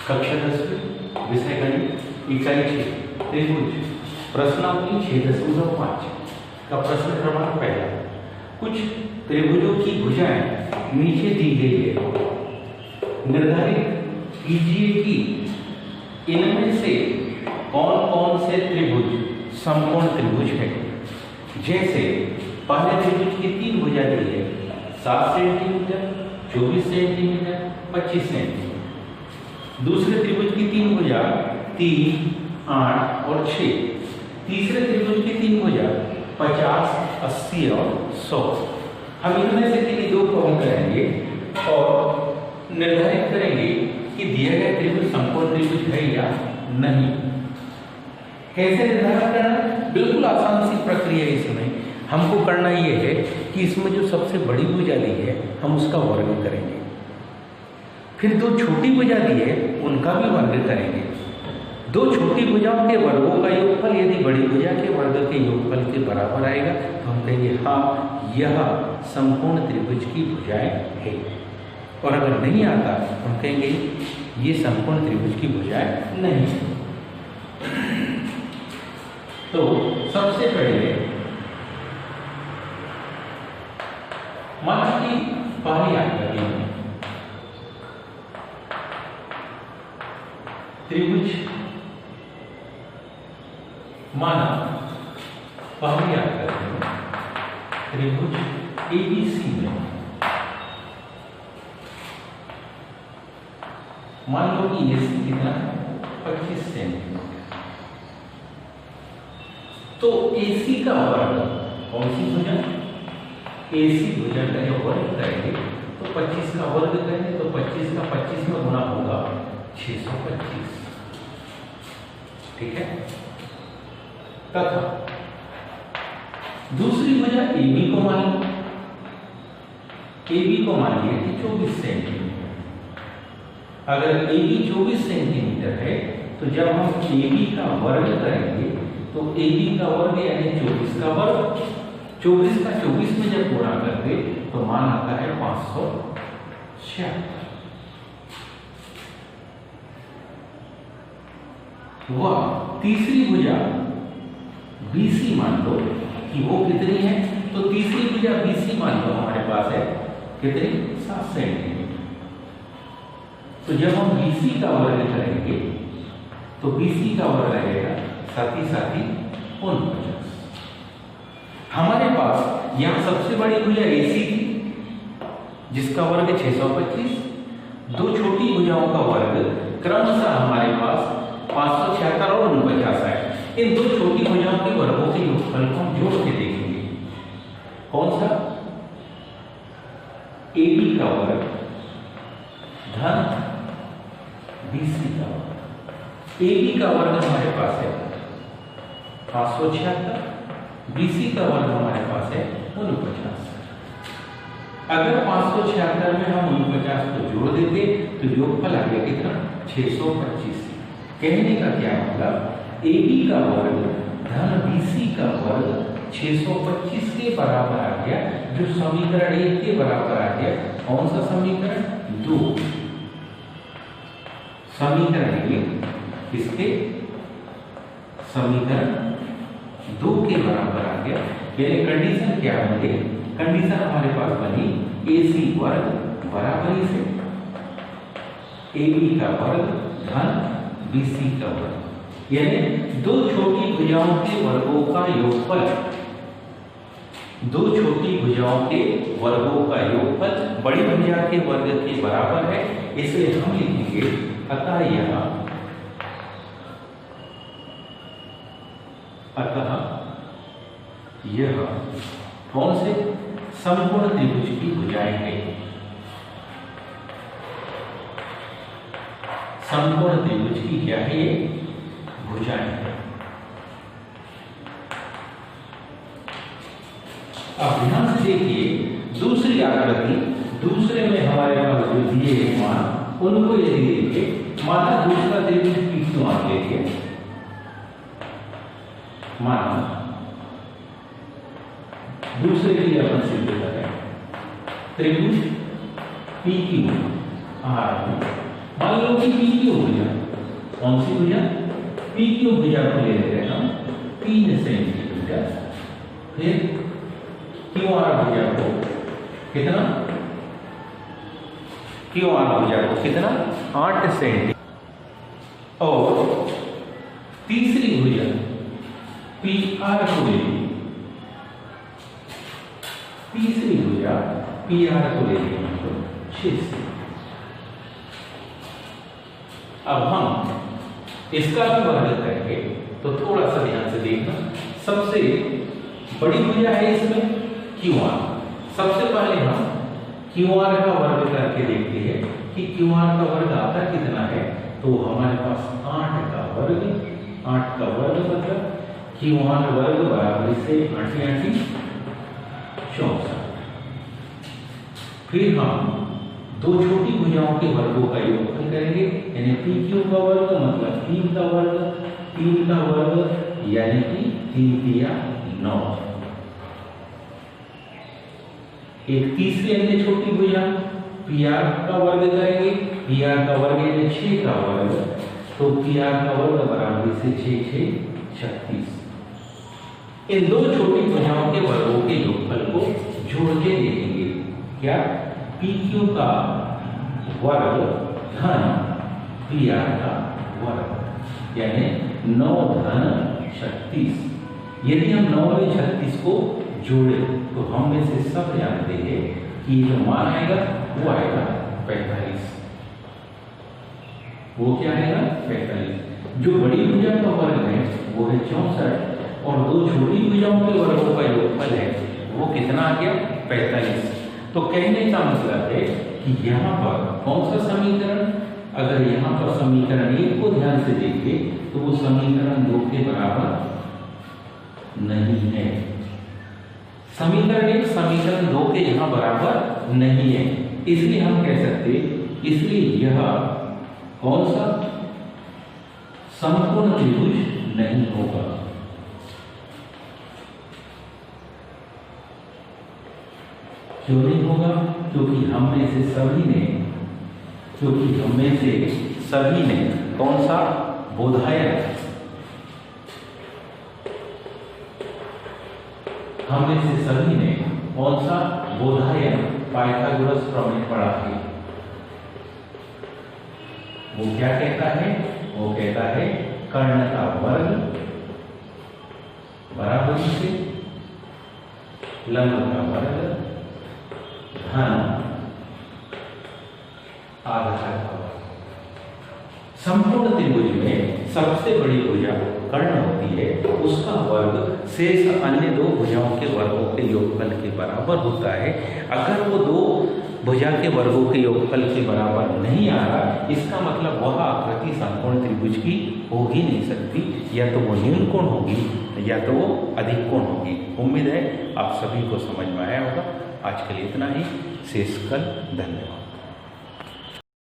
कक्षा 10 विषय गणित इकाई 6 त्रिभुज प्रश्नावली 6.5 का प्रश्न क्रमांक पहला। कुछ त्रिभुजों की भुजाएं नीचे दी गई है, निर्धारित कीजिए कि इनमें से कौन कौन से त्रिभुज समकोण त्रिभुज है। जैसे पहले त्रिभुज की 3 भुजा दी है, 7 सेंटीमीटर, 24 सेंटीमीटर, 25 सेंटीमीटर। दूसरे त्रिभुज की 3 भुजा 3, 8 और 6। तीसरे त्रिभुज की 3 भुजा 50, 80 और 100। हम इनमें से किन्हीं दो को हम करेंगे और निर्धारित करेंगे कि दिया गया त्रिभुज समकोण त्रिभुज है या नहीं। कैसे निर्धारण करना? बिल्कुल आसान सी प्रक्रिया है। इसमें हमको करना यह है कि इसमें जो सबसे बड़ी भुजा दी है हम उसका वर्ग करेंगे, फिर 2 छोटी भुजा दी है उनका भी वर्ग करेंगे। 2 छोटी भुजाओं के वर्गों का योगफल यदि बड़ी भुजा के वर्ग के योगफल के बराबर आएगा तो हम कहेंगे हाँ, यह समकोण त्रिभुज की भुजाएं है। और अगर नहीं आता तो हम कहेंगे ये समकोण त्रिभुज की भुजाएं नहीं है। तो सबसे पहले माना कि पहली आकृति में त्रिभुज, माना पहली आकृति में त्रिभुज ABC में मान लो कि AC कितना 25 सेंटीमीटर। तो AC का वर्ग कौन सी भुजा? AC भुजा का जो वर्ग करेंगे तो 25 का वर्ग करेंगे तो 25 का 25 में गुना होगा 625। ठीक है। तथा दूसरी भुजा AB को मान लो, AB को मान लिया कि 24 सेंटीमीटर। अगर AB 24 सेंटीमीटर है तो जब हम AB का वर्ग करेंगे तो AB का वर्ग यानी 24 का वर्ग, 24 का 24 में जब गुणा करते तो मान आता है 576। वह तीसरी भुजा BC मान लो कि वो कितनी है, तो तीसरी भुजा BC मान लो हमारे पास है कितनी 7 सेंटीमीटर। तो जब हम BC का वर्ग करेंगे तो BC का वर्ग रहेगा साथ ही 49। हमारे पास यहां सबसे बड़ी भुजा AC थी जिसका वर्ग 625, 2 छोटी भुजाओं का वर्ग क्रमशः हमारे पास 576 और 49 है। इन 2 छोटी भुजाओं के वर्गों के योगफल को हम जोड़ के देखेंगे। कौन सा? AB का वर्ग धन BC का वर्ग। AB का वर्ग हमारे पास है 576, BC का वर्ग हमारे पास है 49। अगर 576 में हम 49 को जोड़ देते तो योगफल आ गया कितना 625। कहने का क्या मतलब? AB का वर्ग धन BC का वर्ग 625 के बराबर आ गया, जो समीकरण 1 के बराबर आ गया। कौन सा समीकरण? 2। समीकरण 1 इसके समीकरण 2 के बराबर आ गया। यानी कंडीशन क्या बनी? कंडीशन हमारे पास बनी AC वर्ग बराबरी से AB का वर्ग धन BC का वर्ग, यानी 2 छोटी भुजाओं के वर्गों का योगफल, 2 छोटी भुजाओं के वर्गों का योगफल बड़ी भुजा के वर्ग के बराबर है। इसलिए हम लिखेंगे अतः यह कौन से समकोण त्रिभुज की भुजाएं हैं? समकोण त्रिभुज की क्या है? ये भुजाएं हैं। अब ध्यान से देखिए दूसरी आकृति, दूसरे में हमारे पास जो दिए गए मान उनको यदि देखिए, माना दूसरा त्रिभुज PQ मान लेंगे। माना दूसरे के लिए अपन सिद्ध करें त्रिभुज PQ हमारा मान लो कि पी क्यू भुजा, कौन सी भुजा? पी क्यू भुजा को ले लेते हैं हम 3 सेंटीमीटर। फिर क्यू आर भुजा को कितना? क्यू आर भुजा को कितना? 8 सेंटीमीटर। और तीसरी भुजा पी आर को ले ली, तीसरी भुजा पी आर को ले ली 6 से। अब हम इसका भी वर्ग करेंगे तो थोड़ा सा ध्यान से देखना। सबसे बड़ी भुजा है इसमें क्यू आर। सबसे पहले हम क्यू आर का वर्ग करके देखते हैं कि क्यू आर का वर्ग आता कितना है। तो हमारे पास 8 का वर्ग, 8 का वर्ग मतलब क्यू आर वर्ग बराबर से 8 64। फिर हम दो छोटी भुजाओं के वर्गों का योगफल करेंगे, यानी पी क्यू का वर्ग मतलब 3 का वर्ग, 3 का वर्ग यानी कि 3 तिया 9। एक तीसरी अन्य छोटी भुजा पी आर का वर्ग करेंगे, पी आर का वर्ग यानी 6 का वर्ग, तो पी आर का वर्ग बराबर से 6 6 36। इन दो छोटी भुजाओं के वर्गों के योगफल को जोड़ के देखेंगे। क्या? पी क्यू का वर्ग धन पी आर का वर्ग, यानी 9 धन 36। यदि हम 9 में 36 को जोड़े तो हम में से सब जानते हैं कि जो मान आएगा वो आएगा 45। वो क्या आएगा? 45। जो बड़ी भुजा का वर्ग है वो है 64 और दो छोटी भुजाओं के वर्गों का योगफल है वो कितना आ गया? 45। तो कहने का मतलब है कि यहाँ पर कौन सा समीकरण, अगर यहाँ पर समीकरण 1 को ध्यान से देखें तो वो समीकरण 2 के बराबर नहीं है। समीकरण 1 समीकरण 2 के यहाँ बराबर नहीं है, इसलिए हम कह सकते, इसलिए यह कौन सा समकोण त्रिभुज नहीं होगा। क्यों नहीं होगा? क्योंकि हम में से सभी ने कौन सा बोधायन, हम में से सभी ने कौन सा बोधायन पाइथागोरस प्रमेय पढ़ा है। वो क्या कहता है? वो कहता है कर्ण का वर्ग बराबर से लंब का वर्ग धन आधार का वर्ग। संपूर्ण त्रिभुज में सबसे बड़ी भुजा कर्ण होती है, उसका वर्ग शेष अन्य दो भुजाओं के वर्गों के योगफल के बराबर होता है। अगर वो दो भुजा के वर्गों के योगफल के बराबर नहीं आ रहा, इसका मतलब वह आकृति संपूर्ण त्रिभुज की हो ही नहीं सकती। या तो वो न्यून कोण होगी या तो वो अधिक कोण होगी। उम्मीद है आप सभी को समझ में आया होगा। आज के लिए इतना ही, शेष कल। धन्यवाद।